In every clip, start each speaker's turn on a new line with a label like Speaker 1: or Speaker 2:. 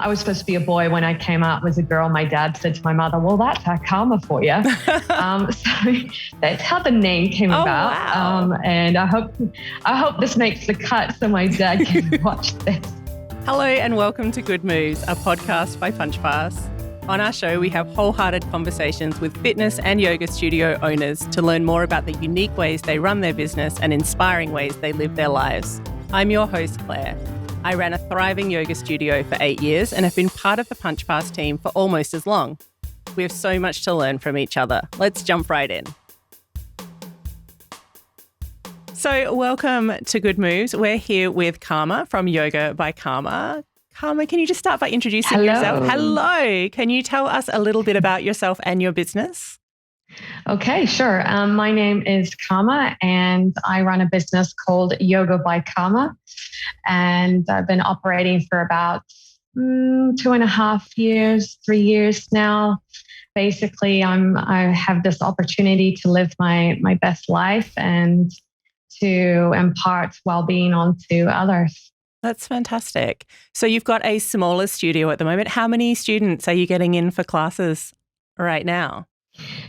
Speaker 1: I was supposed to be a boy when I came out was a girl. My dad said to my mother, well, that's our karma for you. So that's how the name came about.
Speaker 2: Wow.
Speaker 1: And I hope this makes the cut so my dad can watch this.
Speaker 2: Hello and welcome to Good Moves, a podcast by Punchpass. On our show, we have wholehearted conversations with fitness and yoga studio owners to learn more about the unique ways they run their business and inspiring ways they live their lives. I'm your host, Claire. I ran a thriving yoga studio for 8 years and have been part of the Punchpass team for almost as long. We have so much to learn from each other. Let's jump right in. So welcome to Good Moves. We're here with Karma from Yoga by Karma. Karma, can you just start by introducing yourself? Hello. Can you tell us a little bit about yourself and your business?
Speaker 1: Okay, sure. My name is Karma and I run a business called Yoga by Karma. And I've been operating for about 2.5 years, 3 years now. Basically, I have this opportunity to live my best life and to impart well-being onto others.
Speaker 2: That's fantastic. So you've got a smaller studio at the moment. How many students are you getting in for classes right now?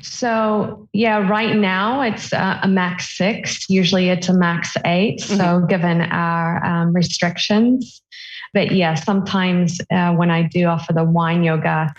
Speaker 1: So, right now it's a max 6. Usually it's a max 8. So given our restrictions. But sometimes when I do offer the wine yoga,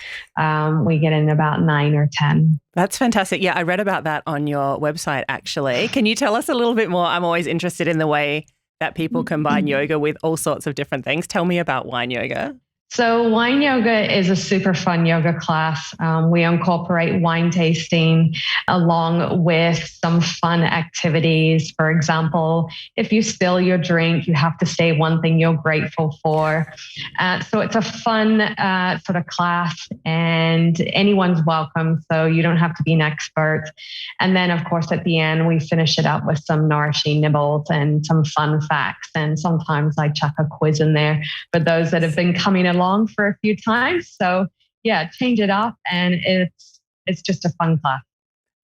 Speaker 1: we get in about 9 or 10.
Speaker 2: That's fantastic. Yeah, I read about that on your website, actually. Can you tell us a little bit more? I'm always interested in the way that people combine yoga with all sorts of different things. Tell me about wine yoga.
Speaker 1: So wine yoga is a super fun yoga class. We incorporate wine tasting along with some fun activities. For example, if you spill your drink, you have to say one thing you're grateful for. So it's a fun sort of class and anyone's welcome. So you don't have to be an expert. And then, of course, at the end, we finish it up with some nourishing nibbles and some fun facts. And sometimes I chuck a quiz in there for those that have been coming along for a few times. So change it up and it's just a fun class.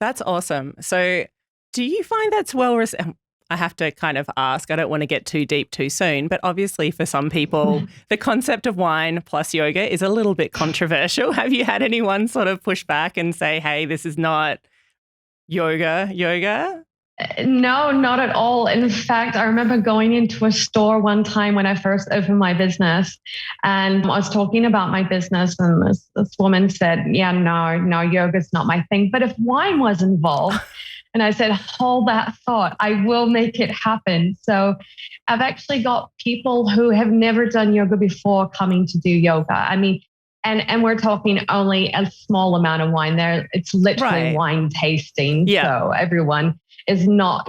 Speaker 2: That's awesome. So do you find that's well received? I have to kind of ask, I don't want to get too deep too soon, but obviously for some people, the concept of wine plus yoga is a little bit controversial. Have you had anyone sort of push back and say, hey, this is not yoga?
Speaker 1: No, not at all. In fact, I remember going into a store one time when I first opened my business and I was talking about my business and this woman said, no, yoga's not my thing. But if wine was involved, and I said, hold that thought, I will make it happen. So I've actually got people who have never done yoga before coming to do yoga. I mean, and we're talking only a small amount of wine there. It's literally wine tasting. Yeah. So everyone is not,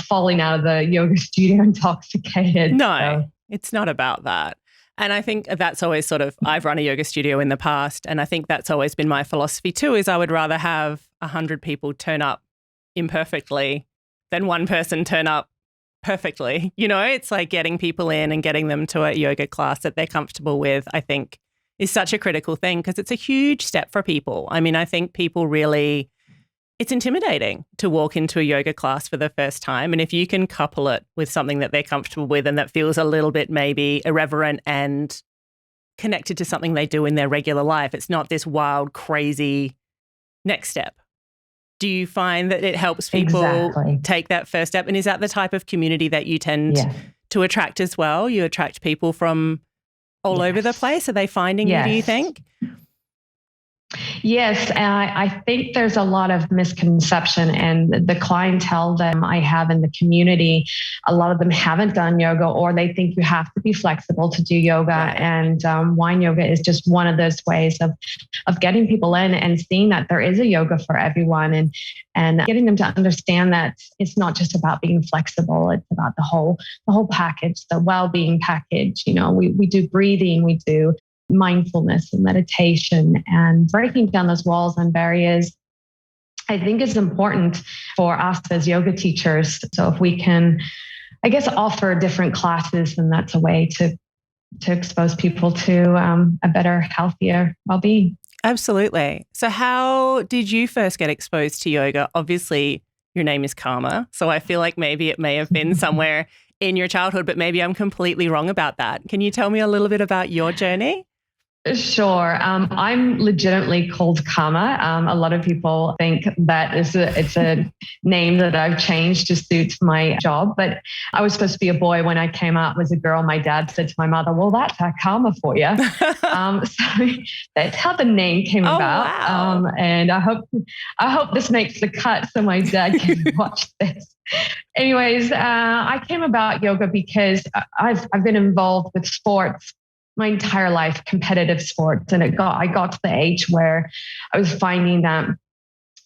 Speaker 1: falling out of the yoga studio intoxicated.
Speaker 2: No, It's not about that. And I think that's always I've run a yoga studio in the past. And I think that's always been my philosophy too, is I would rather have 100 people turn up imperfectly than one person turn up perfectly. It's like getting people in and getting them to a yoga class that they're comfortable with, I think is such a critical thing because it's a huge step for people. I mean, I think people really, it's intimidating to walk into a yoga class for the first time. And if you can couple it with something that they're comfortable with and that feels a little bit maybe irreverent and connected to something they do in their regular life, it's not this wild, crazy next step. Do you find that it helps people take that first step? And is that the type of community that you tend to attract as well? You attract people from all over the place? Are they finding you, do you think?
Speaker 1: Yes, I think there's a lot of misconception and the clientele that I have in the community, a lot of them haven't done yoga or they think you have to be flexible to do yoga. Right. And wine yoga is just one of those ways of getting people in and seeing that there is a yoga for everyone and getting them to understand that it's not just about being flexible. It's about the whole package, the well-being package. We do breathing, we do mindfulness and meditation and breaking down those walls and barriers. I think it's important for us as yoga teachers. So if we can, offer different classes, then that's a way to expose people to a better, healthier well-being.
Speaker 2: Absolutely. So how did you first get exposed to yoga? Obviously, your name is Karma. So I feel like maybe it may have been somewhere in your childhood, but maybe I'm completely wrong about that. Can you tell me a little bit about your journey?
Speaker 1: Sure. I'm legitimately called Karma. A lot of people think that it's a name that I've changed to suit my job, but I was supposed to be a boy when I came out as a girl. My dad said to my mother, "Well, that's our karma for you." So that's how the name came about.
Speaker 2: Wow.
Speaker 1: And I hope this makes the cut so my dad can watch this. Anyways, I came about yoga because I've been involved with sports my entire life, competitive sports, and I got to the age where I was finding that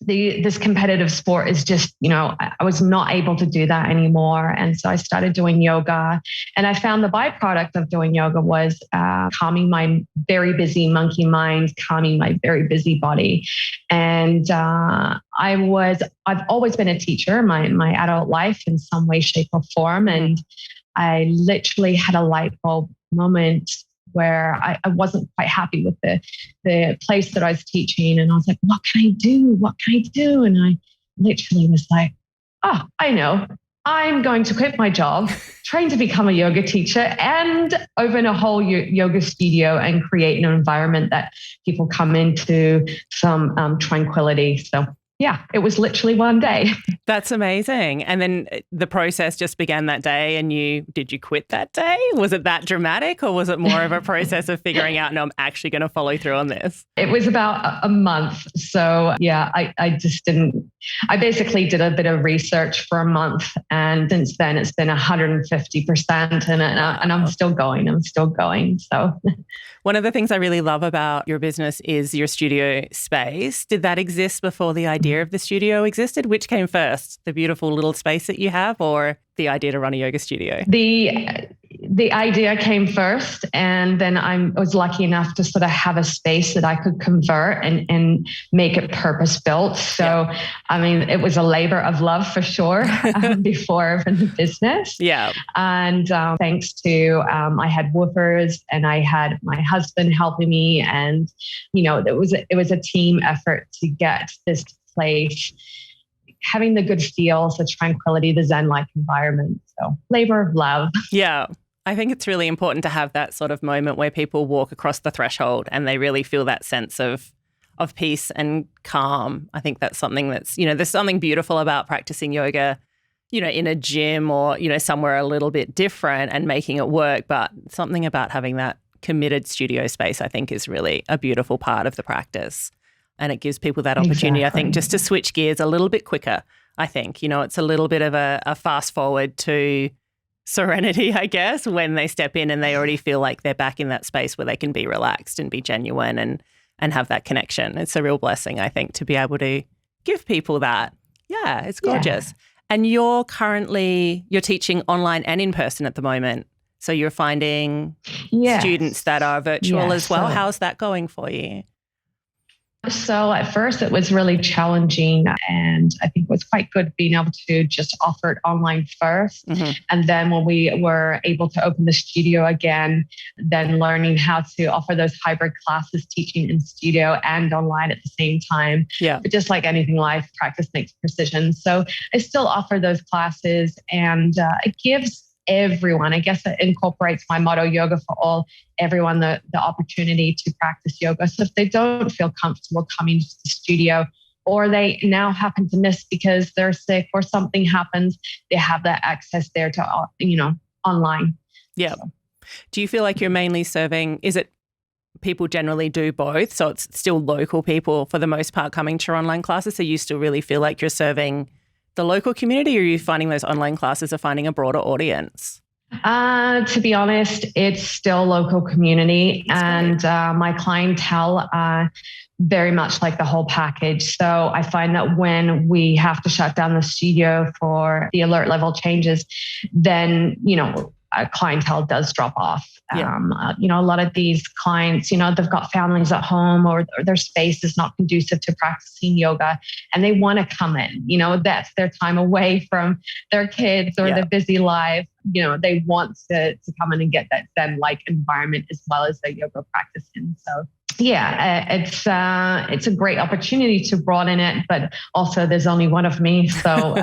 Speaker 1: this competitive sport is just, I was not able to do that anymore. And so I started doing yoga, and I found the byproduct of doing yoga was calming my very busy monkey mind, calming my very busy body. And I've always been a teacher my adult life in some way, shape, or form. And I literally had a light bulb moment where I wasn't quite happy with the place that I was teaching. And I was like, what can I do? What can I do? And I literally was like, oh, I know. I'm going to quit my job, train to become a yoga teacher, and open a whole yoga studio and create an environment that people come into some tranquility. So yeah, it was literally one day.
Speaker 2: That's amazing. And then the process just began that day, and did you quit that day? Was it that dramatic, or was it more of a process of figuring out, no, I'm actually going to follow through on this?
Speaker 1: It was about a month. So yeah, I just didn't, I basically did a bit of research for a month, and since then it's been 150% and I'm still going. So
Speaker 2: one of the things I really love about your business is your studio space. Did that exist before the idea of the studio existed? Which came first, the beautiful little space that you have, or the idea to run a yoga studio?
Speaker 1: The idea came first, and then I was lucky enough to sort of have a space that I could convert and make it purpose built. So, yeah. I mean, it was a labor of love for sure before the business.
Speaker 2: Yeah.
Speaker 1: And thanks to, I had woofers and I had my husband helping me, and, it was a team effort to get this place having the good feels, the tranquility, the Zen-like environment. So labor of love.
Speaker 2: Yeah. I think it's really important to have that sort of moment where people walk across the threshold and they really feel that sense of peace and calm. I think that's something that's, there's something beautiful about practicing yoga, in a gym or, somewhere a little bit different and making it work. But something about having that committed studio space, I think, is really a beautiful part of the practice. And it gives people that opportunity, exactly. I think, just to switch gears a little bit quicker. I think, it's a little bit of a fast forward to serenity, I guess, when they step in and they already feel like they're back in that space where they can be relaxed and be genuine and have that connection. It's a real blessing, I think, to be able to give people that. Yeah, it's gorgeous. Yeah. And you're teaching online and in person at the moment. So you're finding students that are virtual as well. How's that going for you?
Speaker 1: So at first it was really challenging, and I think it was quite good being able to just offer it online first. Mm-hmm. And then when we were able to open the studio again, then learning how to offer those hybrid classes, teaching in studio and online at the same time. Yeah. But just like anything in life, practice makes precision. So I still offer those classes, and it gives everyone, I guess it incorporates my motto, yoga for all, everyone the opportunity to practice yoga. So if they don't feel comfortable coming to the studio, or they now happen to miss because they're sick or something happens, they have that access there to, online.
Speaker 2: Yeah. So. Do you feel like you're mainly serving, is it people generally do both? So it's still local people for the most part coming to your online classes. So you still really feel like you're serving the local community, or are you finding those online classes are finding a broader audience?
Speaker 1: To be honest, it's still local community. That's and my clientele very much like the whole package. So I find that when we have to shut down the studio for the alert level changes, then, clientele does drop off. Yeah. A lot of these clients, they've got families at home, or their space is not conducive to practicing yoga, and they want to come in. That's their time away from their kids or their busy life. They want to come in and get that Zen-like environment as well as their yoga practice in. So it's a great opportunity to broaden it, but also there's only one of me. So,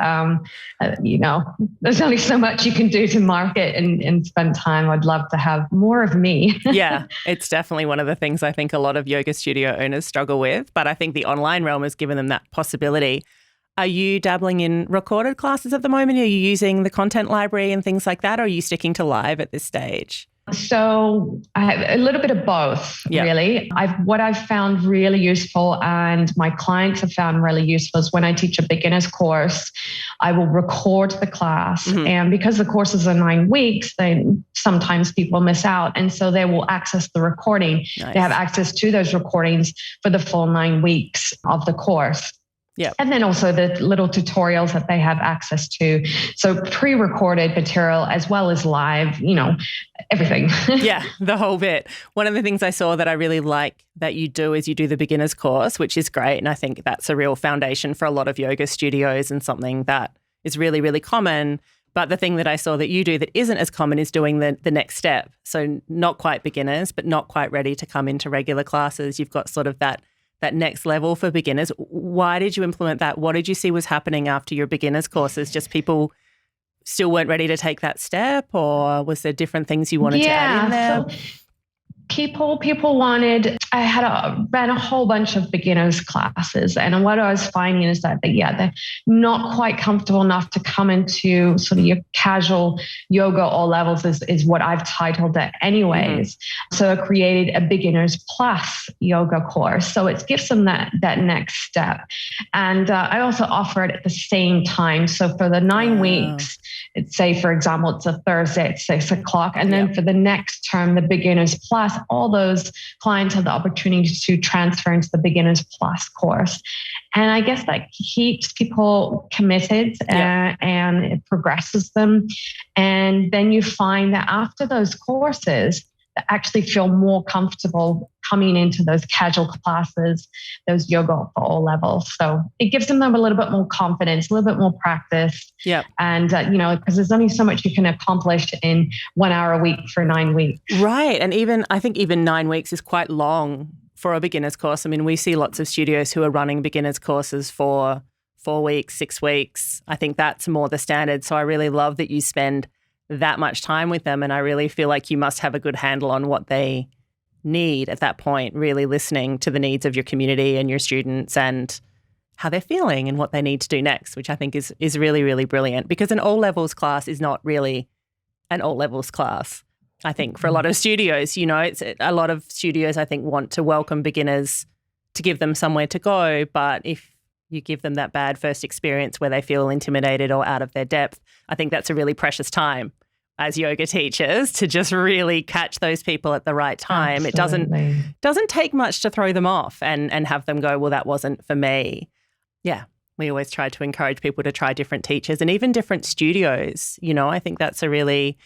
Speaker 1: there's only so much you can do to market and spend time. I'd love to have more of me.
Speaker 2: Yeah, it's definitely one of the things I think a lot of yoga studio owners struggle with, but I think the online realm has given them that possibility. Are you dabbling in recorded classes at the moment? Are you using the content library and things like that? Or are you sticking to live at this stage?
Speaker 1: So I have a little bit of both, really. What I've found really useful and my clients have found really useful is when I teach a beginner's course, I will record the class. Mm-hmm. And because the courses are 9 weeks, then sometimes people miss out. And so they will access the recording. Nice. They have access to those recordings for the full 9 weeks of the course. Yeah. And then also the little tutorials that they have access to. So pre-recorded material as well as live, everything.
Speaker 2: Yeah, the whole bit. One of the things I saw that I really like that you do is you do the beginner's course, which is great. And I think that's a real foundation for a lot of yoga studios and something that is really, really common. But the thing that I saw that you do that isn't as common is doing the next step. So not quite beginners, but not quite ready to come into regular classes. You've got sort of that next level for beginners. Why did you implement that? What did you see was happening after your beginners courses? Just people still weren't ready to take that step, or was there different things you wanted to add in there?
Speaker 1: So people wanted, I ran a whole bunch of beginners classes. And what I was finding is that, they're not quite comfortable enough to come into sort of your casual yoga all levels is what I've titled it anyways. Mm-hmm. So I created a beginners plus yoga course. So it gives them that next step. And I also offer it at the same time. So for the 9 weeks, say, for example, it's a Thursday at 6:00. And then for the next term, the beginners plus, all those clients have the opportunity to transfer into the beginners plus course. And I guess that keeps people committed and it progresses them. And then you find that after those courses, they actually feel more comfortable coming into those casual classes, those yoga for all levels. So it gives them a little bit more confidence, a little bit more practice. Yeah. And, because there's only so much you can accomplish in 1 hour a week for 9 weeks.
Speaker 2: Right. And I think even 9 weeks is quite long for a beginner's course. I mean, we see lots of studios who are running beginner's courses for 4 weeks, 6 weeks. I think that's more the standard. So I really love that you spend that much time with them. And I really feel like you must have a good handle on what they need at that point, really listening to the needs of your community and your students and how they're feeling and what they need to do next, which I think is really, really brilliant, because an all levels class is not really an all levels class. I think for a lot of studios, it's a lot of studios, I think, want to welcome beginners to give them somewhere to go. But if you give them that bad first experience where they feel intimidated or out of their depth, I think that's a really precious time as yoga teachers to just really catch those people at the right time. Absolutely. It doesn't take much to throw them off and have them go, well, that wasn't for me. Yeah. We always try to encourage people to try different teachers and even different studios. I think that's a really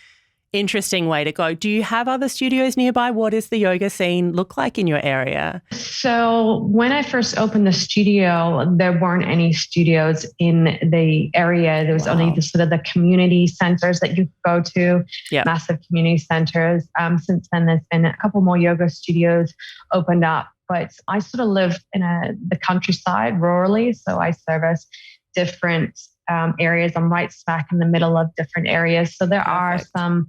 Speaker 2: interesting way to go. Do you have other studios nearby? What does the yoga scene look like in your area?
Speaker 1: So when I first opened the studio, there weren't any studios in the area. There was only the community centers that you could go to, massive community centers. Since then, there's been a couple more yoga studios opened up. But I sort of live in the countryside, rurally, so I service different areas. I'm right smack in the middle of different areas. So there are some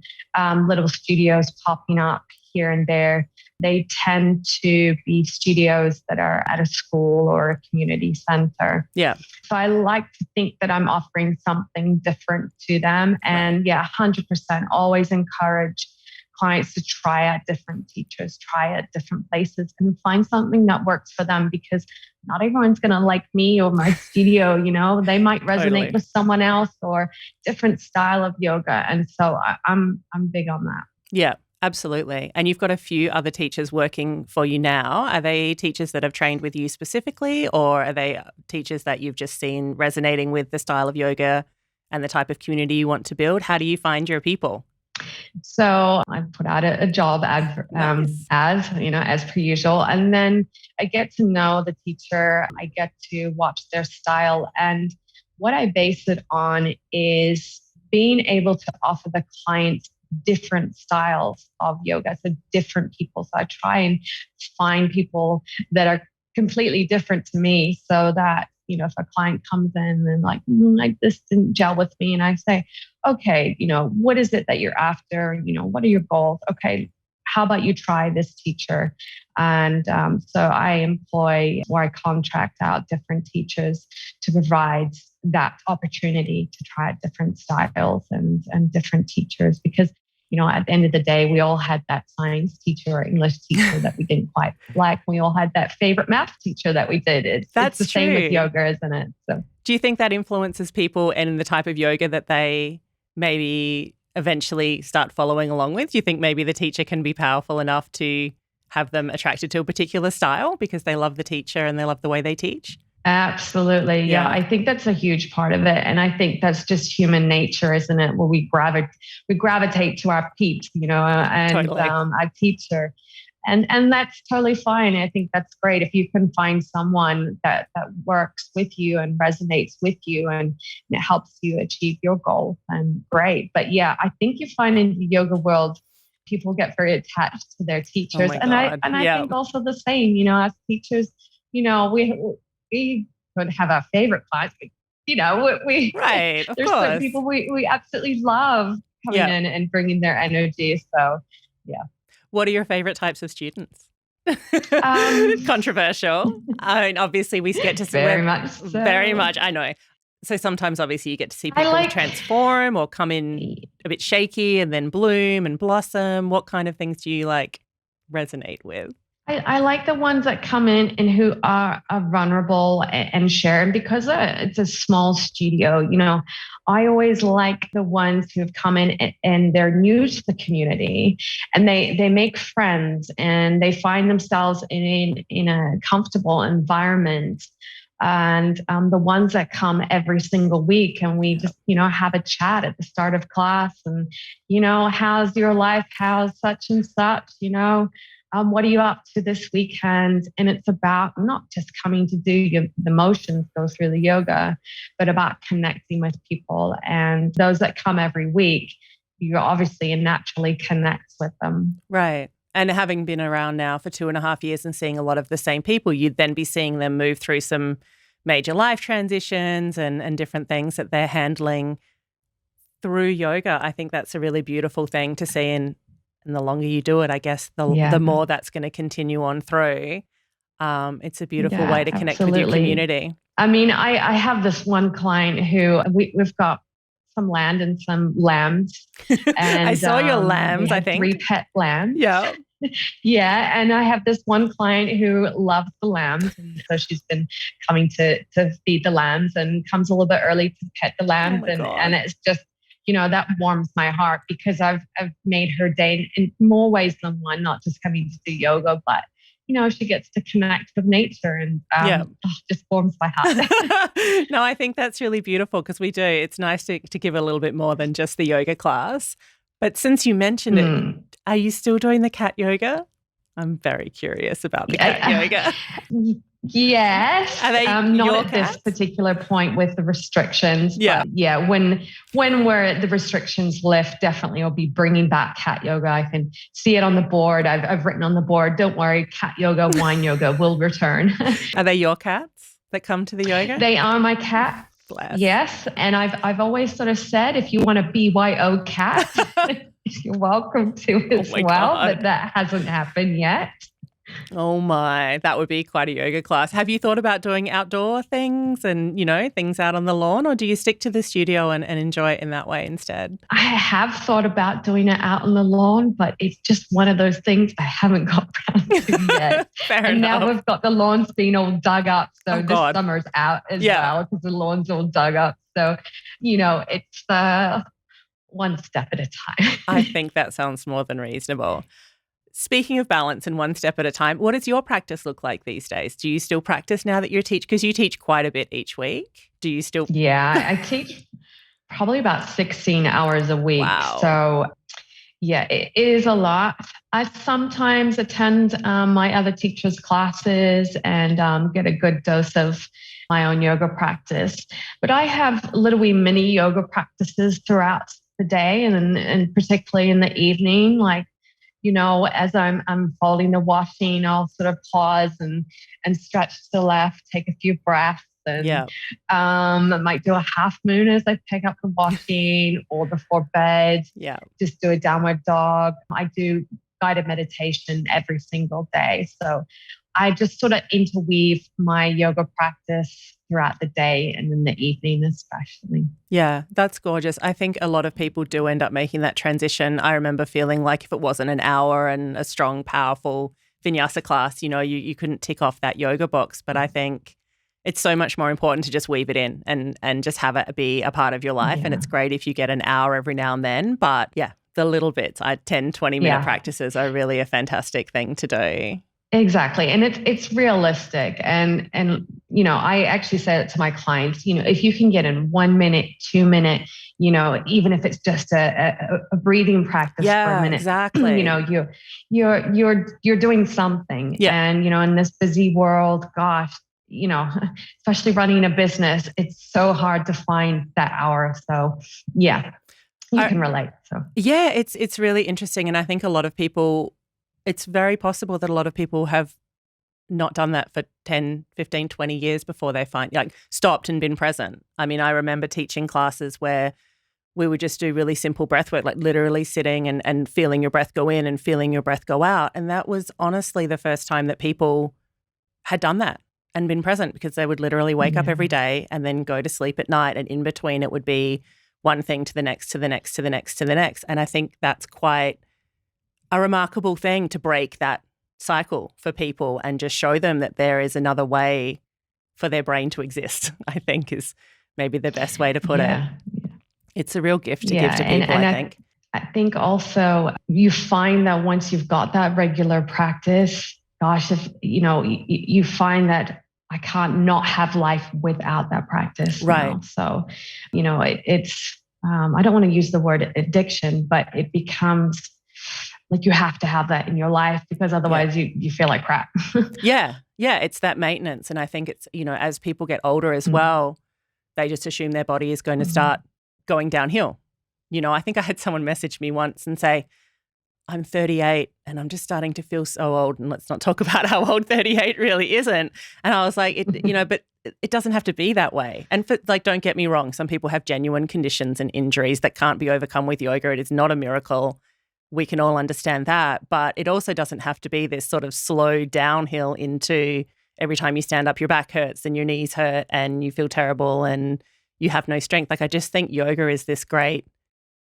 Speaker 1: little studios popping up here and there. They tend to be studios that are at a school or a community center. Yeah. So I like to think that I'm offering something different to them. And 100% always encourage clients to try out different teachers, try out different places and find something that works for them, because not everyone's going to like me or my studio, they might resonate with someone else or different style of yoga. And so I'm big on that.
Speaker 2: Yeah, absolutely. And you've got a few other teachers working for you now. Are they teachers that have trained with you specifically, or are they teachers that you've just seen resonating with the style of yoga and the type of community you want to build? How do you find your people?
Speaker 1: So I put out a job ad, as per usual. And then I get to know the teacher. I get to watch their style. And what I base it on is being able to offer the client different styles of yoga, so different people. So I try and find people that are completely different to me, so that, if a client comes in and like this didn't gel with me, and I say, okay, what is it that you're after? What are your goals? Okay, how about you try this teacher? And so I employ, or I contract out different teachers to provide that opportunity to try different styles and different teachers, because at the end of the day, we all had that science teacher or English teacher that we didn't quite like. We all had that favorite math teacher that we did. It's the same with yoga, isn't it? So,
Speaker 2: do you think that influences people and the type of yoga that they maybe eventually start following along with? Do you think maybe the teacher can be powerful enough to have them attracted to a particular style because they love the teacher and they love the way they teach?
Speaker 1: Absolutely. Yeah. I think that's a huge part of it. And I think that's just human nature, isn't it? Where we gravitate to our peeps, and
Speaker 2: Totally.
Speaker 1: Our teacher. And that's totally fine. I think that's great. If you can find someone that works with you and resonates with you and it helps you achieve your goal, then great. But yeah, I think you find in the yoga world, people get very attached to their teachers.
Speaker 2: Oh my
Speaker 1: and
Speaker 2: God.
Speaker 1: I think also the same, as teachers, we could have our favorite clients, but,
Speaker 2: Right, of
Speaker 1: there's
Speaker 2: course.
Speaker 1: certain people we absolutely love coming in and bringing their energy. So, yeah.
Speaker 2: What are your favorite types of students? Controversial. I mean, obviously we get to see
Speaker 1: very much so.
Speaker 2: Very much, I know. So sometimes obviously you get to see people transform or come in a bit shaky and then bloom and blossom. What kind of things do you resonate with?
Speaker 1: I like the ones that come in and who are vulnerable and share. And because it's a small studio, I always like the ones who have come in and they're new to the community and they make friends and they find themselves in a comfortable environment. And the ones that come every single week and we just, have a chat at the start of class and, how's your life? How's such and such, what are you up to this weekend? And it's about not just coming to do the motions, go through the yoga, but about connecting with people. And those that come every week, you obviously naturally connect with them.
Speaker 2: Right. And having been around now for 2.5 years and seeing a lot of the same people, you'd then be seeing them move through some major life transitions and different things that they're handling through yoga. I think that's a really beautiful thing to see. And the longer you do it, I guess, the more that's going to continue on through. It's a beautiful way to connect with your community.
Speaker 1: I mean, I have this one client who we've got some land and some lambs. And
Speaker 2: I saw your lambs, I think.
Speaker 1: 3 pet lambs.
Speaker 2: Yeah.
Speaker 1: Yeah. And I have this one client who loves the lambs. And so she's been coming to feed the lambs and comes a little bit early to pet the lambs. And it's just, that warms my heart because I've made her day in more ways than one, not just coming to do yoga, but, she gets to connect with nature and just warms my heart.
Speaker 2: No, I think that's really beautiful because we do. It's nice to give a little bit more than just the yoga class. But since you mentioned it, are you still doing the cat yoga? I'm very curious about the cat yoga.
Speaker 1: Yes.
Speaker 2: Are they
Speaker 1: not at
Speaker 2: cats?
Speaker 1: this particular point with the restrictions.
Speaker 2: Yeah.
Speaker 1: But yeah. When the restrictions lift, definitely I'll be bringing back cat yoga. I can see it on the board. I've written on the board, don't worry, cat yoga, wine yoga will return.
Speaker 2: Are they your cats that come to the yoga?
Speaker 1: They are my cats.
Speaker 2: Bless.
Speaker 1: Yes. And I've always sort of said, if you want a BYO cat, you're welcome to as well.
Speaker 2: God.
Speaker 1: But that hasn't happened yet.
Speaker 2: Oh my, that would be quite a yoga class. Have you thought about doing outdoor things and, things out on the lawn, or do you stick to the studio and enjoy it in that way instead?
Speaker 1: I have thought about doing it out on the lawn, but it's just one of those things I haven't got around to yet.
Speaker 2: Fair
Speaker 1: and
Speaker 2: enough.
Speaker 1: Now we've got the lawns being all dug up. So this summer's out as well because the lawn's all dug up. So, it's one step at a time.
Speaker 2: I think that sounds more than reasonable. Speaking of balance and one step at a time, what does your practice look like these days? Do you still practice now that you're teaching? Because you teach quite a bit each week. Do you still?
Speaker 1: Yeah, I teach probably about 16 hours a week.
Speaker 2: Wow.
Speaker 1: So yeah, it is a lot. I sometimes attend my other teachers' classes and get a good dose of my own yoga practice. But I have little wee mini yoga practices throughout the day, and particularly in the evening, like, as I'm folding the washing, I'll sort of pause and stretch to the left, take a few breaths, and
Speaker 2: Yeah.
Speaker 1: I might do a half moon as I pick up the washing, or before bed,
Speaker 2: Yeah.
Speaker 1: just do a downward dog. I do guided meditation every single day. So I just sort of interweave my yoga practice throughout the day and in the evening especially.
Speaker 2: Yeah, that's gorgeous. I think a lot of people do end up making that transition. I remember feeling like if it wasn't an hour and a strong, powerful vinyasa class, you couldn't tick off that yoga box. But I think it's so much more important to just weave it in and just have it be a part of your life.
Speaker 1: Yeah.
Speaker 2: And it's great if you get an hour every now and then. But yeah, the little bits, 10, 20-minute practices are really a fantastic thing to do.
Speaker 1: Exactly. And it's realistic. And I actually say it to my clients, if you can get in 1 minute, 2 minute, even if it's just a breathing practice for a minute,
Speaker 2: exactly.
Speaker 1: you're doing something.
Speaker 2: Yeah.
Speaker 1: And, in this busy world, gosh, especially running a business, it's so hard to find that hour. So yeah, you can relate. So
Speaker 2: yeah, it's really interesting. And I think a lot of people, it's very possible that a lot of people have not done that for 10, 15, 20 years before they stopped and been present. I mean, I remember teaching classes where we would just do really simple breath work, like literally sitting and feeling your breath go in and feeling your breath go out. And that was honestly the first time that people had done that and been present, because they would literally wake up every day and then go to sleep at night. And in between it would be one thing to the next, to the next, to the next, to the next. And I think that's quite a remarkable thing to break that cycle for people and just show them that there is another way for their brain to exist, I think is maybe the best way to put it. It's a real gift to give to people, I think.
Speaker 1: I think also you find that once you've got that regular practice, gosh, if you find that I can't not have life without that practice.
Speaker 2: Right.
Speaker 1: Now. So, it's I don't want to use the word addiction, but it becomes like you have to have that in your life, because otherwise you feel like crap.
Speaker 2: Yeah. It's that maintenance. And I think it's, as people get older as well, they just assume their body is going to start going downhill. I think I had someone message me once and say, I'm 38 and I'm just starting to feel so old, and let's not talk about how old 38 really isn't. And I was like, but it doesn't have to be that way. And don't get me wrong, some people have genuine conditions and injuries that can't be overcome with yoga. It is not a miracle. We can all understand that, but it also doesn't have to be this sort of slow downhill into every time you stand up, your back hurts and your knees hurt and you feel terrible and you have no strength. I just think yoga is this great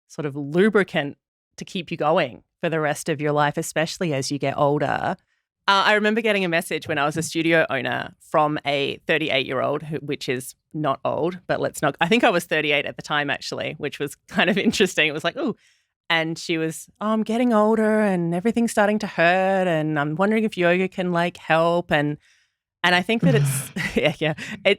Speaker 2: sort of lubricant to keep you going for the rest of your life, especially as you get older. I remember getting a message when I was a studio owner from a 38-year-old, which is not old, but I think I was 38 at the time actually, which was kind of interesting. It was like, oh, and she was, I'm getting older and everything's starting to hurt and I'm wondering if yoga can help. And I think that it's,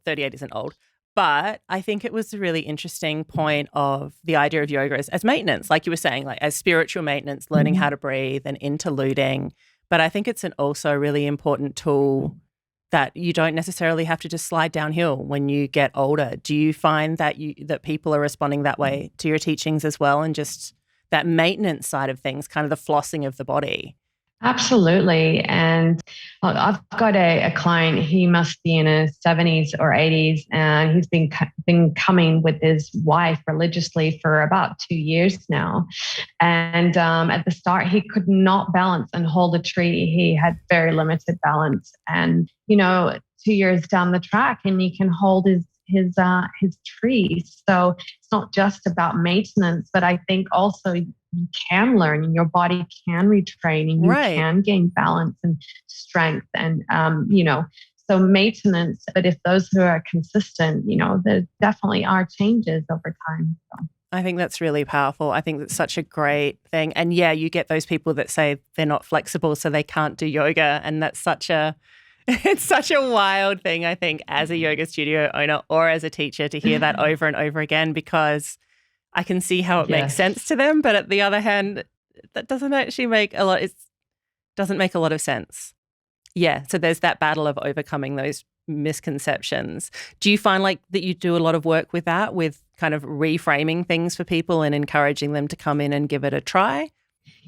Speaker 2: 38 isn't old. But I think it was a really interesting point of the idea of yoga as maintenance, like you were saying, as spiritual maintenance, learning how to breathe and interluding. But I think it's also a really important tool that you don't necessarily have to just slide downhill when you get older. Do you find that that people are responding that way to your teachings as well, and just that maintenance side of things, kind of the flossing of the body?
Speaker 1: Absolutely. And I've got a client, he must be in his 70s or 80s, and he's been coming with his wife religiously for about 2 years now. And at the start, he could not balance and hold a tree. He had very limited balance. And, 2 years down the track, and he can hold his trees. So it's not just about maintenance, but I think also you can learn and your body can retrain and you can gain balance and strength and, so maintenance. But if those who are consistent, there definitely are changes over time. So.
Speaker 2: I think that's really powerful. I think that's such a great thing. And you get those people that say they're not flexible, so they can't do yoga. And that's it's such a wild thing, I think, as a yoga studio owner or as a teacher to hear that over and over again, because I can see how it makes sense to them. But at the other hand, that doesn't actually make a lot. It doesn't make a lot of sense. Yeah. So there's that battle of overcoming those misconceptions. Do you find that you do a lot of work with that, with kind of reframing things for people and encouraging them to come in and give it a try?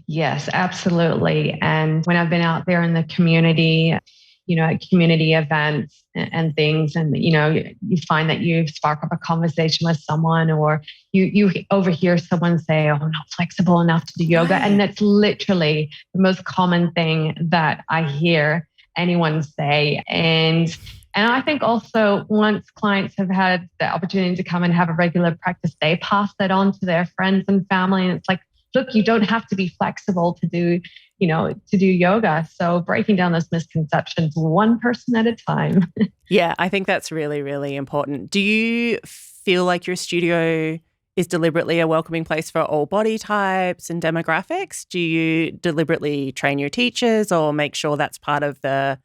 Speaker 1: Yes, absolutely. And when I've been out there in the community, at community events and things, and, you find that you spark up a conversation with someone, or you overhear someone say, "Oh, I'm not flexible enough to do yoga."
Speaker 2: Right.
Speaker 1: And that's literally the most common thing that I hear anyone say. And I think also once clients have had the opportunity to come and have a regular practice, they pass that on to their friends and family. And it's like, look, you don't have to be flexible to do yoga. So breaking down those misconceptions one person at a time.
Speaker 2: Yeah, I think that's really, really important. Do you feel like your studio is deliberately a welcoming place for all body types and demographics? Do you deliberately train your teachers or make sure that's part of the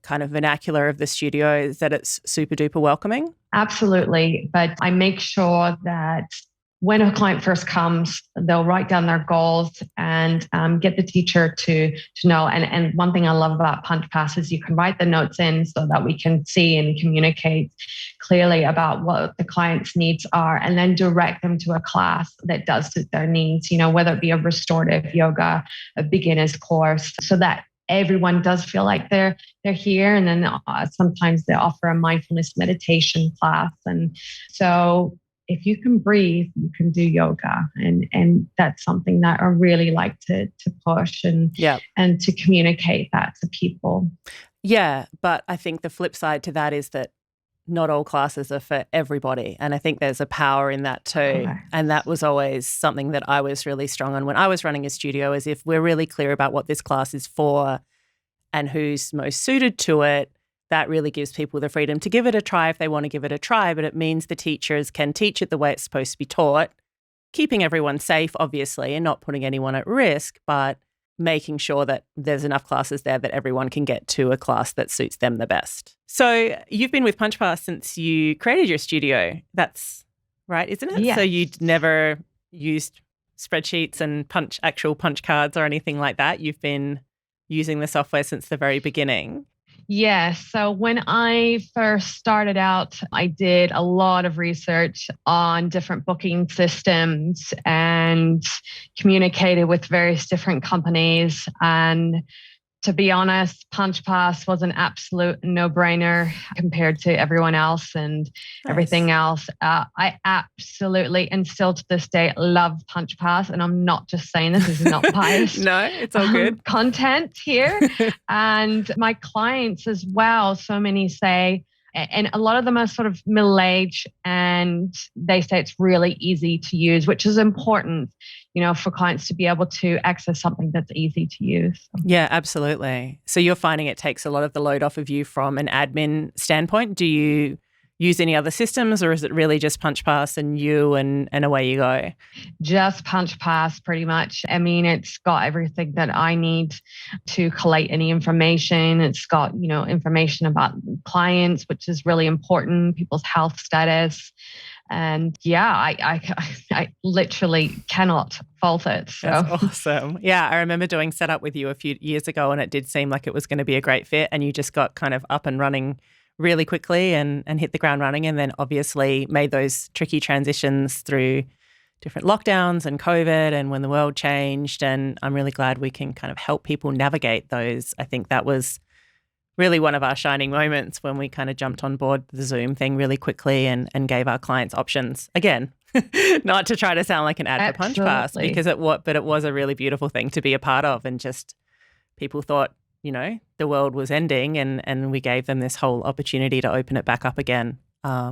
Speaker 2: kind of vernacular of the studio, is that it's super duper welcoming?
Speaker 1: Absolutely. But I make sure that when a client first comes, they'll write down their goals and get the teacher to know. And one thing I love about Punchpass is you can write the notes in so that we can see and communicate clearly about what the client's needs are, and then direct them to a class that does suit their needs, whether it be a restorative yoga, a beginner's course, so that everyone does feel like they're here. And then sometimes they offer a mindfulness meditation class. And so if you can breathe, you can do yoga. And that's something that I really like to push and to communicate that to people.
Speaker 2: Yeah, but I think the flip side to that is that not all classes are for everybody. And I think there's a power in that too.
Speaker 1: Correct.
Speaker 2: And that was always something that I was really strong on when I was running a studio, is if we're really clear about what this class is for and who's most suited to it, that really gives people the freedom to give it a try if they want to give it a try. But it means the teachers can teach it the way it's supposed to be taught, keeping everyone safe, obviously, and not putting anyone at risk, but making sure that there's enough classes there that everyone can get to a class that suits them the best. So you've been with Punchpass since you created your studio. That's right, isn't it?
Speaker 1: Yes.
Speaker 2: So you'd never used spreadsheets and actual punch cards or anything like that. You've been using the software since the very beginning.
Speaker 1: Yes. So when I first started out, I did a lot of research on different booking systems and communicated with various different companies. And to be honest, Punchpass was an absolute no-brainer compared to everyone else and everything else. I absolutely, and still to this day, love Punchpass. And I'm not just saying this is not biased.
Speaker 2: No, it's all good.
Speaker 1: Content here. And my clients as well, so many say, and a lot of them are sort of middle-aged, and they say it's really easy to use, which is important, for clients to be able to access something that's easy to use.
Speaker 2: Yeah, absolutely. So you're finding it takes a lot of the load off of you from an admin standpoint. Do you use any other systems, or is it really just Punchpass and you and away you go?
Speaker 1: Just Punchpass, pretty much. I mean, it's got everything that I need to collate any information. It's got, information about clients, which is really important, people's health status. And yeah, I literally cannot fault it. So.
Speaker 2: That's awesome. Yeah, I remember doing setup with you a few years ago, and it did seem like it was going to be a great fit, and you just got kind of up and running really quickly and hit the ground running, and then obviously made those tricky transitions through different lockdowns and COVID and when the world changed. And I'm really glad we can kind of help people navigate those. I think that was really one of our shining moments when we kind of jumped on board the Zoom thing really quickly and gave our clients options. Again, not to try to sound like an ad for Punchpass, because it was a really beautiful thing to be a part of, and just people thought, the world was ending, and we gave them this whole opportunity to open it back up again,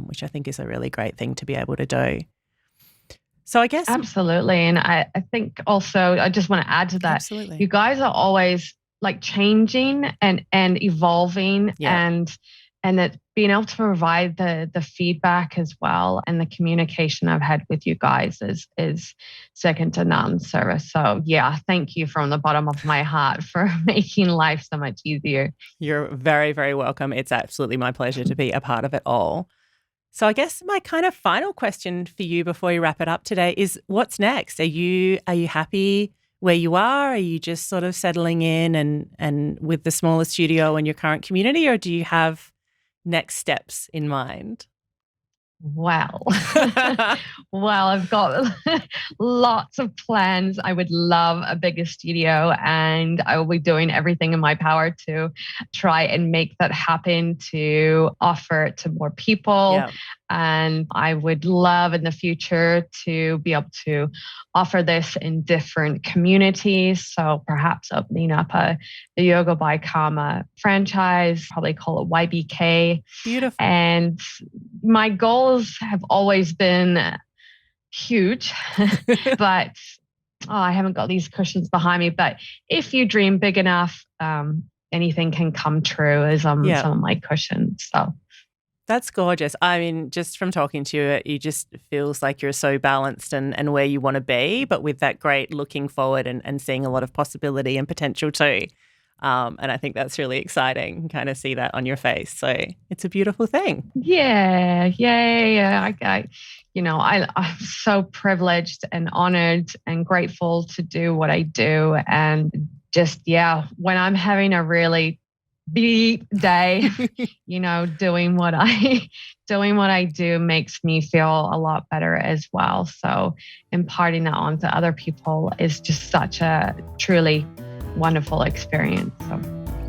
Speaker 2: which I think is a really great thing to be able to do. So I guess.
Speaker 1: Absolutely. And I think also, I just want to add to that.
Speaker 2: Absolutely.
Speaker 1: You guys are always like changing and evolving, and that being able to provide the feedback as well, and the communication I've had with you guys is second to none, service. So yeah, thank you from the bottom of my heart for making life so much easier.
Speaker 2: You're very, very welcome. It's absolutely my pleasure to be a part of it all. So I guess my kind of final question for you before we wrap it up today is, what's next? Are you happy where you are? Are you just sort of settling in and with the smaller studio and your current community, or do you have next steps in mind?
Speaker 1: Well, well, I've got lots of plans. I would love a bigger studio, and I will be doing everything in my power to try and make that happen, to offer it to more people.
Speaker 2: Yeah.
Speaker 1: And I would love in the future to be able to offer this in different communities. So perhaps opening up a Yoga by Karma franchise, probably call it YBK.
Speaker 2: Beautiful.
Speaker 1: And my goals have always been huge, but I haven't got these cushions behind me. But if you dream big enough, anything can come true as some of my cushions. So
Speaker 2: that's gorgeous. I mean, just from talking to you, it just feels like you're so balanced and where you want to be, but with that great looking forward and seeing a lot of possibility and potential too. And I think that's really exciting. Kind of see that on your face. So it's a beautiful thing.
Speaker 1: Yeah. I'm so privileged and honored and grateful to do what I do. And just, when I'm having a really beat day, doing what I do makes me feel a lot better as well. So imparting that on to other people is just such a truly wonderful experience. So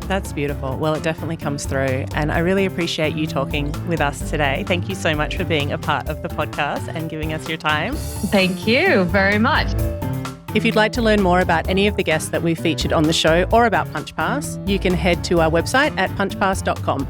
Speaker 2: that's beautiful. Well, it definitely comes through. And I really appreciate you talking with us today. Thank you so much for being a part of the podcast and giving us your time.
Speaker 1: Thank you very much.
Speaker 2: If you'd like to learn more about any of the guests that we've featured on the show or about Punchpass, you can head to our website at punchpass.com.